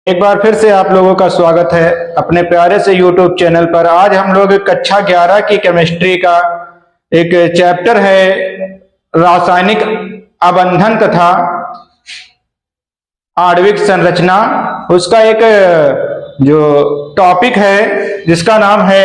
एक बार फिर से आप लोगों का स्वागत है अपने प्यारे से YouTube चैनल पर। आज हम लोग कक्षा 11 की केमिस्ट्री का एक चैप्टर है रासायनिक अबंधन तथा आणविक संरचना, उसका एक जो टॉपिक है जिसका नाम है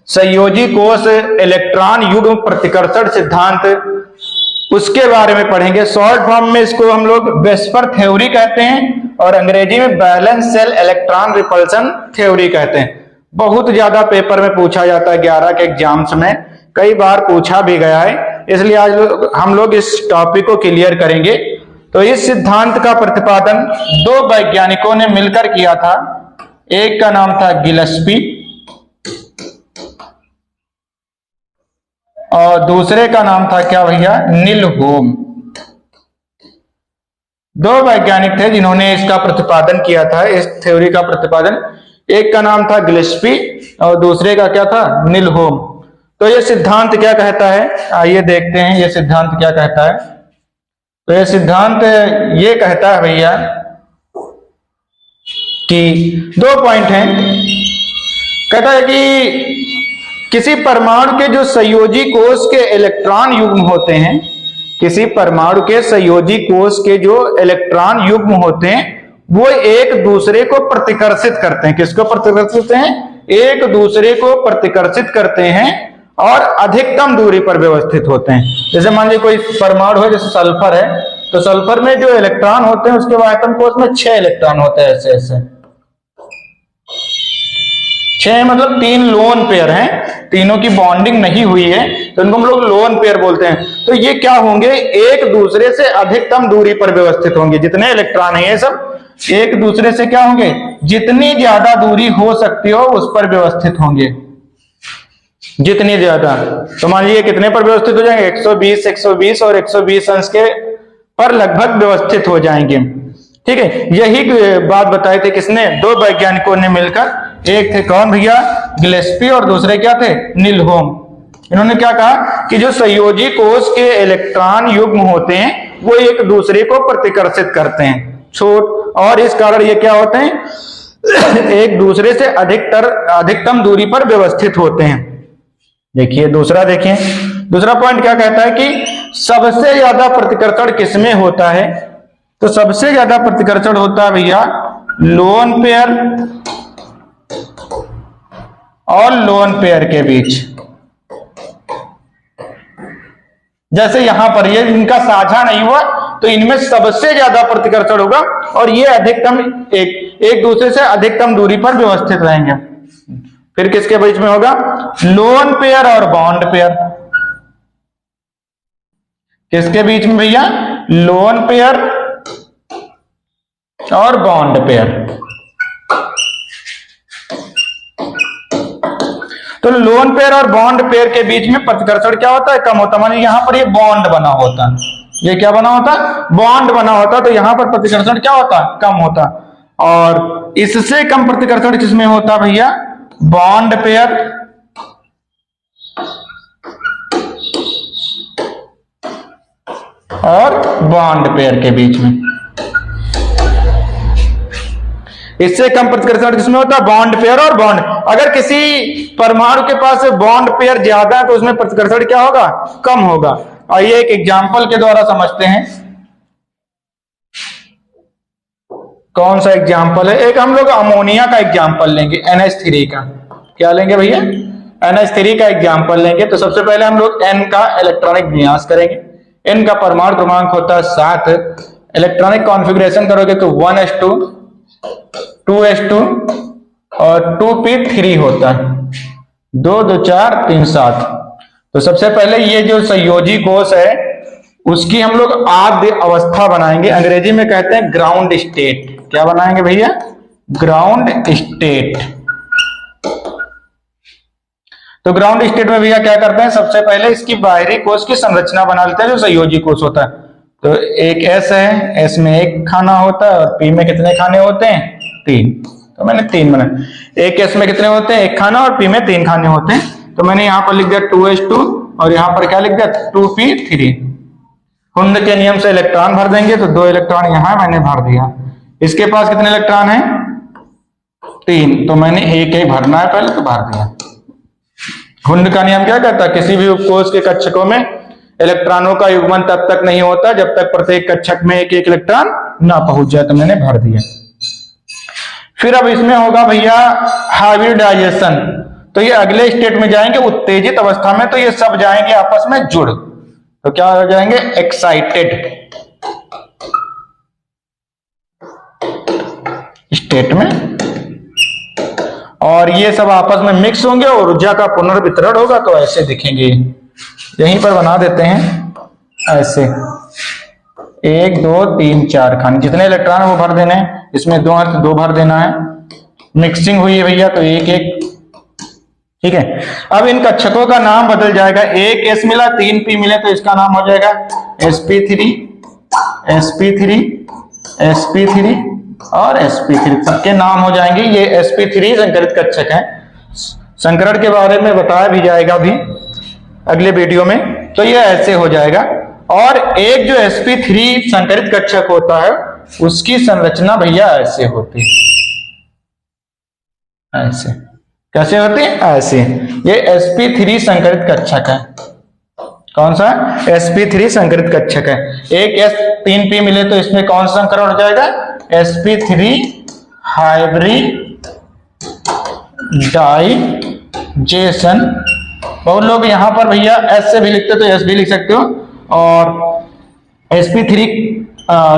संयोजी कोष इलेक्ट्रॉन युग्म प्रतिकर्षण सिद्धांत, उसके बारे में पढ़ेंगे। शॉर्ट फॉर्म में इसको हम लोग वेस्पर थ्योरी कहते हैं और अंग्रेजी में balance cell electron repulsion theory कहते हैं। बहुत ज्यादा पेपर में पूछा जाता है, 11 के एग्जाम्स में कई बार पूछा भी गया है, इसलिए आज हम लोग इस टॉपिक को क्लियर करेंगे। तो इस सिद्धांत का प्रतिपादन दो वैज्ञानिकों ने मिलकर किया था। एक का नाम था गिलस्पी और दूसरे का नाम था क्या भैया, नीलहोम। दो वैज्ञानिक थे जिन्होंने इसका प्रतिपादन किया था, इस थ्योरी का प्रतिपादन। एक का नाम था गिलस्पी और दूसरे का क्या था, नीलहोम। तो ये सिद्धांत क्या कहता है, आइए देखते हैं ये सिद्धांत क्या कहता है। तो ये सिद्धांत ये कहता है भैया कि दो पॉइंट हैं। कहता है कि किसी परमाणु के जो संयोजी कोष के इलेक्ट्रॉन युग्म होते हैं, किसी परमाणु के संयोजी कोष के जो इलेक्ट्रॉन युग्म होते हैं वो एक दूसरे को प्रतिकर्षित करते हैं। किसको प्रतिकर्षित हैं? एक दूसरे को प्रतिकर्षित करते हैं और अधिकतम दूरी पर व्यवस्थित होते हैं। जैसे मान लीजिए कोई परमाणु है, जैसे सल्फर है, तो सल्फर में जो इलेक्ट्रॉन होते हैं उसके आयतन कोष में 6 इलेक्ट्रॉन होते हैं, ऐसे ऐसे 6 मतलब 3 लोन पेयर हैं, तीनों की बॉन्डिंग नहीं हुई है तो इनको हम लोग लोन पेयर बोलते हैं। तो ये क्या होंगे, एक दूसरे से अधिकतम दूरी पर व्यवस्थित होंगे। जितने इलेक्ट्रॉन है ये सब एक दूसरे से क्या होंगे, जितनी ज्यादा दूरी हो सकती हो उस पर व्यवस्थित होंगे, जितनी ज्यादा। तो मान लीजिए कितने पर व्यवस्थित हो जाएंगे, 120 120 और 120 अंश के पर लगभग व्यवस्थित हो जाएंगे। ठीक है, यही बात बताई थी किसने, दो वैज्ञानिकों ने मिलकर। एक थे कौन भैया, गिलेस्पी, और दूसरे क्या थे, नीलहोम। इन्होंने क्या कहा कि जो संयोजी कोष के इलेक्ट्रॉन युग्म होते हैं वो एक दूसरे को प्रतिकर्षित करते हैं और इस कारण ये क्या होते हैं, एक दूसरे से अधिकतम दूरी पर व्यवस्थित होते हैं। देखिए दूसरा पॉइंट क्या कहता है कि सबसे ज्यादा प्रतिकर्षण किसमें होता है। तो सबसे ज्यादा प्रतिकर्षण होता है भैया लोन पेयर और लोन पेयर के बीच। जैसे यहां पर ये इनका साझा नहीं हुआ तो इनमें सबसे ज्यादा प्रतिकर्षण होगा और ये अधिकतम एक दूसरे से अधिकतम दूरी पर व्यवस्थित रहेंगे। फिर किसके बीच में होगा, लोन पेयर और बॉन्ड पेयर। किसके बीच में भैया, लोन पेयर और बॉन्ड पेयर। तो लोन पेयर और बॉन्ड पेयर के बीच में प्रतिकर्षण क्या होता है, कम होता है। मानिए यहां पर ये बॉन्ड बना होता, ये क्या बना होता, बॉन्ड बना होता, तो यहां पर प्रतिकर्षण क्या होता, कम होता। और इससे कम प्रतिकर्षण किसमें होता भैया, बॉन्ड पेयर और बॉन्ड पेयर के बीच में। इससे कम प्रतिकर्षण किसमें होता है, बॉन्ड पेयर और बॉन्ड। अगर किसी परमाणु के पास बॉन्ड पेयर ज्यादा है तो उसमें प्रतिकर्षण क्या होगा, कम होगा। आइए एक एग्जांपल के द्वारा समझते हैं। कौन सा एग्जांपल है, एक हम लोग अमोनिया का एग्जांपल लेंगे, NH3 का। क्या लेंगे भैया, NH3 का एग्जांपल लेंगे। तो सबसे पहले हम लोग N का इलेक्ट्रॉनिक विन्यास करेंगे। N का परमाणु क्रमांक होता है 7। इलेक्ट्रॉनिक कॉन्फ़िगरेशन करोगे तो 1s2 2s2 और 2p3 होता है, 2 2 4 3 7। तो सबसे पहले ये जो संयोजी कोष है उसकी हम लोग आद्य अवस्था बनाएंगे, अंग्रेजी में कहते हैं ग्राउंड स्टेट। क्या बनाएंगे भैया, ग्राउंड स्टेट। तो ग्राउंड स्टेट में भैया क्या करते हैं, सबसे पहले इसकी बाहरी कोष की संरचना बना लेते हैं जो संयोजी कोष होता है। तो एक S है, S में एक खाना होता है और P में कितने खाने होते हैं, 3। तो मैंने 3 बनाया। एक S में कितने होते हैं, एक खाना, और P में 3 खाने होते हैं। तो मैंने यहाँ पर लिख दिया 2s2 और यहाँ पर क्या लिख दिया 2p3। हुंड के नियम से इलेक्ट्रॉन भर देंगे तो 2 इलेक्ट्रॉन यहाँ मैंने भर दिया। इसके पास कितने इलेक्ट्रॉन हैं, 3, तो मैंने एक एक भरना है पहले, तो भर दिया। हुंड का नियम क्या कहता है, किसी भी उपकोष के कक्षकों में इलेक्ट्रॉनों का युग्मन तब तक नहीं होता जब तक प्रत्येक कक्षक में एक एक इलेक्ट्रॉन ना पहुंच जाए, तो मैंने भर दिया। फिर अब इसमें होगा भैया हाइब्रिडाइजेशन, तो ये अगले स्टेट में जाएंगे उत्तेजित अवस्था में, तो ये सब जाएंगे आपस में जुड़, तो क्या हो जाएंगे, एक्साइटेड स्टेट में, और ये सब आपस में मिक्स होंगे और ऊर्जा का पुनर्वितरण होगा, तो ऐसे दिखेंगे। यहीं पर बना देते हैं ऐसे, 1 2 3 4 खाने, जितने इलेक्ट्रॉन वो भर देने हैं, इसमें 2 है तो 2 भर देना है। मिक्सिंग हुई है भैया, तो 1 1, ठीक है। अब इन कक्षकों का नाम बदल जाएगा, 1 s मिला 3 p मिले, तो इसका नाम हो जाएगा sp3 sp3 sp3 और sp3, सबके नाम हो जाएंगे। ये sp3 संकरित कक्षक है, संकरण के बारे में बताया भी जाएगा भी अगले वीडियो में, तो ये ऐसे हो जाएगा। और एक जो sp3 संकरित कक्षक होता है उसकी संरचना भैया ऐसे होती है, ऐसे। कैसे होती है, ऐसे। ये sp3 संकरित कक्षक है। कौन सा, sp3 संकरित कक्षक है। एक s 3p मिले तो इसमें कौन सा संकरण हो जाएगा, sp3 हाइब्रिडाइजेशन। बहुत लोग यहां पर भैया s से भी लिखते तो s भी लिख सकते हो। और sp3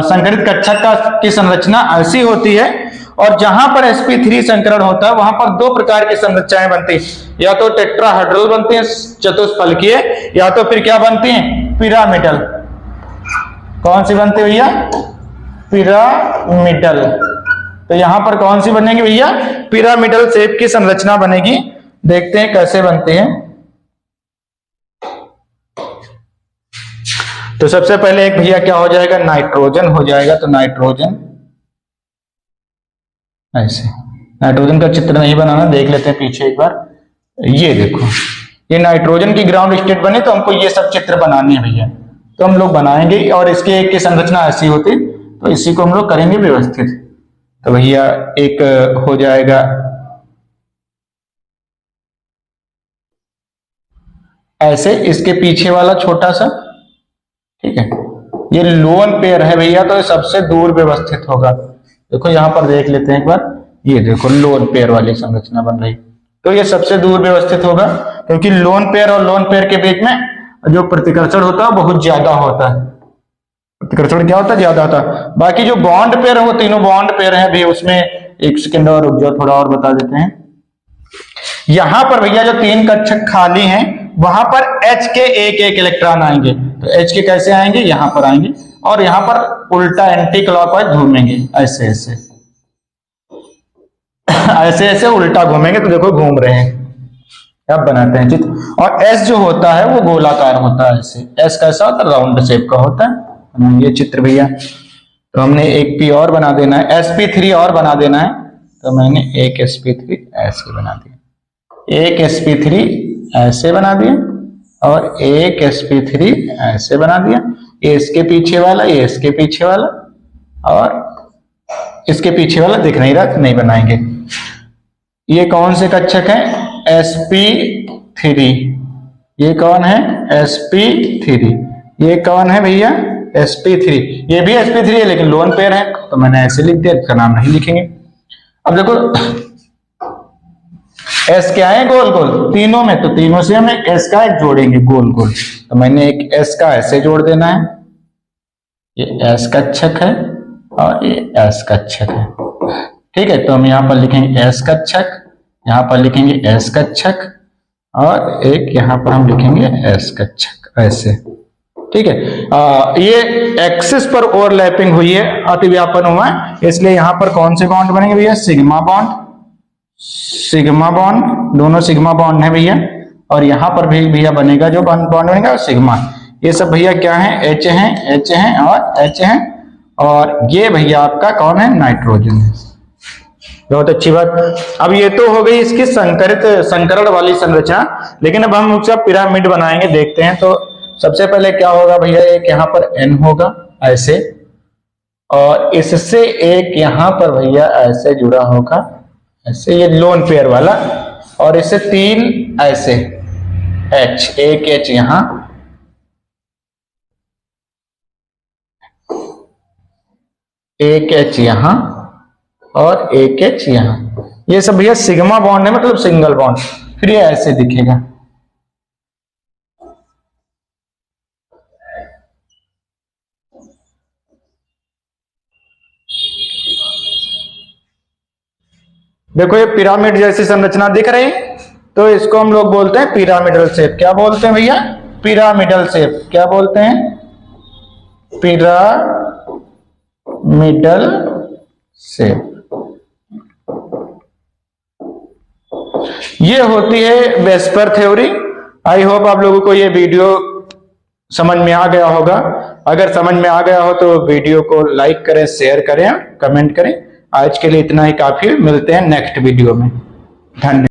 संकरित कक्षक की संरचना ऐसी होती है, और जहां पर sp3 संकरण होता है वहां पर 2 प्रकार की संरचनाएं बनती हैं, या तो टेट्राहेड्रल बनती हैं चतुष्फलकीय, या तो फिर क्या बनती हैं, पिरामिडल। कौन सी बनती है भैया, पिरामिडल। तो यहां पर कौन सी बनेगी भैया, पिरामिडल शेप की संरचना बनेगी। देखते हैं कैसे बनते हैं। तो सबसे पहले एक भैया क्या हो जाएगा, नाइट्रोजन हो जाएगा, तो नाइट्रोजन ऐसे। नाइट्रोजन का चित्र नहीं बनाना, देख लेते हैं पीछे एक बार। ये देखो, ये नाइट्रोजन की ग्राउंड स्टेट बने, तो हमको ये सब चित्र बनाने हैं भैया, तो हम लोग बनाएंगे। और इसके एक की संरचना ऐसी होती, तो इसी को हम लोग करेंगे व्यवस्थित। तो भैया एक हो जाएगा ऐसे, इसके पीछे वाला छोटा सा, ठीक है। ये लोन पेयर है भैया, तो ये सबसे दूर व्यवस्थित होगा। देखो यहां पर देख लेते हैं एक बार, ये देखो लोन पेयर वाली संरचना बन रही, तो ये सबसे दूर व्यवस्थित होगा, क्योंकि लोन पेयर और लोन पेयर के बीच में जो प्रतिकर्षण होता है बहुत ज्यादा होता है। प्रतिकर्षण क्या होता है, ज्यादा होता है। बाकी जो बॉन्ड पेयर है वो तीनों बॉन्ड पेयर है भी, उसमें एक सेकेंड और रुक जाओ, थोड़ा और बता देते हैं। यहां पर भैया जो 3 कक्षक खाली हैं, वहां पर H के एक एक इलेक्ट्रॉन आएंगे, तो H के कैसे आएंगे, यहां पर आएंगे, और यहां पर उल्टा एंटी क्लॉकवाइज घूमेंगे, ऐसे ऐसे ऐसे ऐसे उल्टा घूमेंगे, तो देखो घूम रहे हैं। अब बनाते हैं चित्र। और S जो होता है वो गोलाकार होता है, ऐसे। S कैसा होता है, राउंड शेप का होता है। ये चित्र भैया, तो हमने एक P और बना देना है, sp3 और बना देना है, तो मैंने एक sp3 ऐसे बना दिया, एक sp3 ऐसे बना दिया, और एक sp3 ऐसे बना दिया। ये इसके पीछे वाला, ये इसके पीछे वाला, और इसके पीछे वाला दिख नहीं रहा, नहीं बनाएंगे। ये कौन से कक्षक है, sp3। ये कौन है, sp3। ये कौन है भैया, sp3। ये भी sp3 है लेकिन लोन पेयर है, तो मैंने ऐसे लिख दिया, इसका नाम नहीं लिखेंगे। अब देखो S क्या है, गोल गोल तीनों में, तो तीनों से हमें S का एक जोड़ेंगे गोल गोल, तो मैंने एक S का ऐसे जोड़ देना है। ये S कक्षक है और ये S कक्षक है, ठीक है। तो हम यहाँ पर लिखेंगे S कक्षक, यहाँ पर लिखेंगे S कक्षक, और एक यहाँ पर हम लिखेंगे S कक्षक, ऐसे, ठीक है। ये एक्सिस पर ओवरलैपिंग हुई है, अतिव्यापन हुआ है, इसलिए यहाँ पर कौन से बॉन्ड बनेंगे भैया, सिग्मा बॉन्ड, सिग्मा बॉन्ड, दोनों सिग्मा बॉन्ड है भैया। और यहां पर भी भैया बनेगा जो बॉन्ड बनेगा सिग्मा। ये सब भैया क्या है, H है, H है और H है, और ये भैया आपका कौन है, नाइट्रोजन है। बहुत अच्छी बात। अब ये तो हो गई इसकी संकरण वाली संरचना, लेकिन अब हम उसका पिरामिड बनाएंगे, देखते हैं। तो सबसे पहले क्या होगा भैया, एक यहाँ पर N होगा ऐसे, और इससे एक यहाँ पर भैया ऐसे जुड़ा होगा, ऐसे, ये लोन पेयर वाला, और इसे 3 ऐसे H, एक H यहां, एक H यहां और एक H यहां। ये सब भैया सिग्मा बॉन्ड है, मतलब सिंगल बॉन्ड। फिर ये ऐसे दिखेगा। देखो ये पिरामिड जैसी संरचना दिख रही, तो इसको हम लोग बोलते हैं पिरामिडल शेप। क्या बोलते हैं भैया? Pyramidal shape. क्या बोलते हैं? Pyramidal shape. ये होती है वेस्पर थ्योरी। आई होप आप लोगों को ये वीडियो समझ में आ गया होगा। अगर समझ में आ गया हो तो वीडियो को लाइक करें, शेयर करें, कमेंट करें। आज के लिए इतना ही काफी। मिलते हैं नेक्स्ट वीडियो में। धन्यवाद।